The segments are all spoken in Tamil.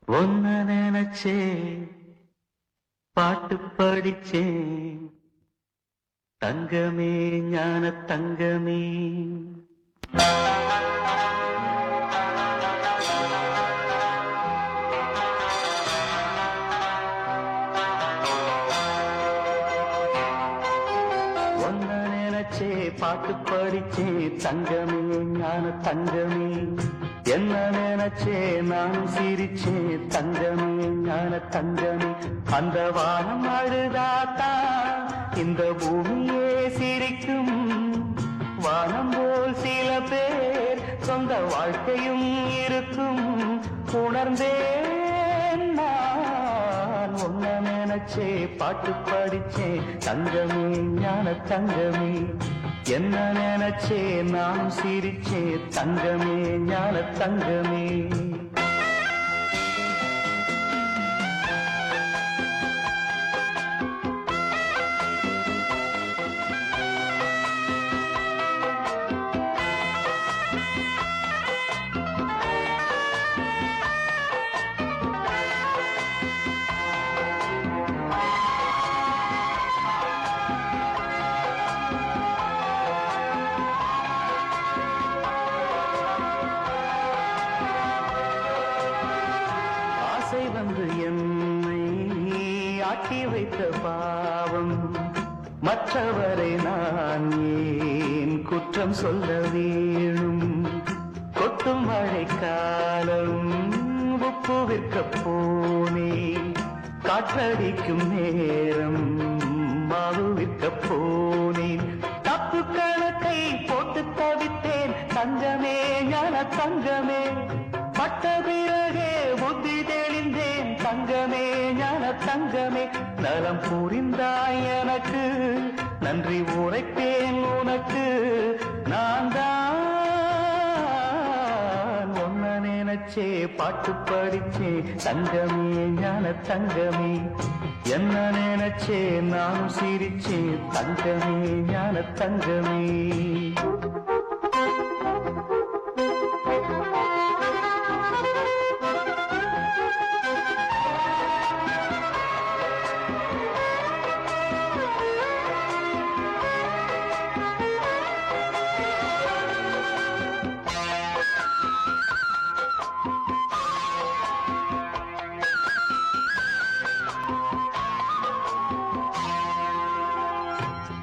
ஒன்ன நினைச்சே பாட்டு படிச்சேன் தங்கமே ஞான தங்கமே. ஒன்ன நினைச்சே பாட்டு படிச்சே தங்கமே ஞான தங்கமே. என்ன நினைச்சே நானும் சிரிச்சே தங்கமே ஞான தங்கமே. அந்த வானம் அழுதாத்தா இந்த பூமியே சிரிக்கும். வானம் போல் சில பேர் சொந்த வாழ்க்கையும் இருக்கும். உணர்ந்தேன் நான் ஒன்ன நினைச்சே பாட்டு படிச்சே தங்கமே ஞான தங்கமே. என்ன நினைச்சே நான் சிரிச்சே தங்கமே ஞான தங்கமே. வந்து என்னை ஆட்டி வைத்த பாவம் மற்றவரை நான் ஏன் குற்றம் சொல்ல வேணும். கொட்டும் மழைக்காலம் உப்பு விற்க போனேன். காற்றடிக்கும் நேரம் மாவு விற்க போனேன். தப்பு கணக்கை போட்டு தவித்தேன் தங்கமே ஞான தங்கமே. பட்ட பிறகே புத்தி தெளிந்தேன் தங்கமே ஞான தங்கமே. நலம் புரிந்தாய் எனக்கு நன்றி உரைப்பேன் உனக்கு. நான் தான் ஒன்ன நினைச்சே பாட்டு படிச்சே தங்கமே ஞான தங்கமே. என்ன நினைச்சே நான் சிரிச்சே தங்கமே ஞான தங்கமே.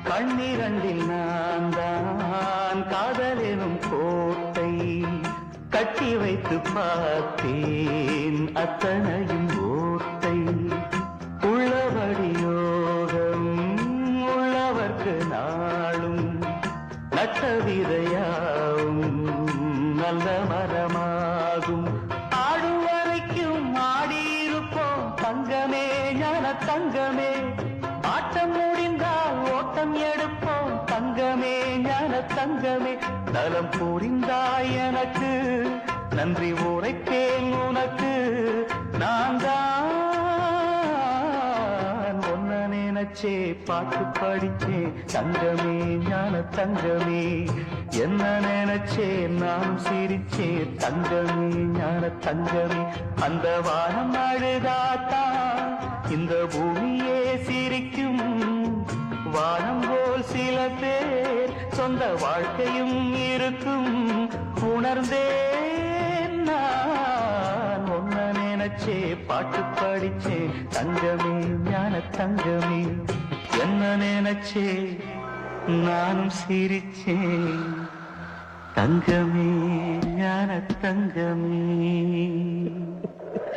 கண்ணிரண்டில் நான் தான் காதலெனும் கோட்டை கட்டி வைத்து பார்த்தேன் அத்தனையும் ஓட்டை. உள்ளபடி யோகம் உள்ளவர்க்கு நாளும் நட்ட விதையாவும் நல்ல மரமாகும். ஆடும் வரைக்கும் ஆடியிருப்போம் தங்கமே ஞான தங்கமே. ஆட்டம் முடிந்தால் ஓட்டம் எடுப்போம் தங்கமே ஞான தங்கமே. நலம் புரிந்தாய் எனக்கு நன்றி உரைப்பேன் உனக்கு. நான் தான் ஒன்ன நினைச்சே பாட்டு படிச்சே தங்கமே ஞான தங்கமே. என்ன நினைச்சே நான் சிரிச்சே தங்கமே ஞான தங்கமே. அந்த வானம் அழுதாத்தா இந்த பூமியே சிரிக்கும். வானம் போல் சில பேர் சொந்த வாழ்க்கையும் இருக்கும். உணர்ந்தேன் நான் ஒன்ன நினைச்சே பாட்டு படிச்சே தங்கமே ஞான தங்கமே. என்ன நினைச்சே நானும் சிரிச்சேன் தங்கமே ஞான தங்கமே.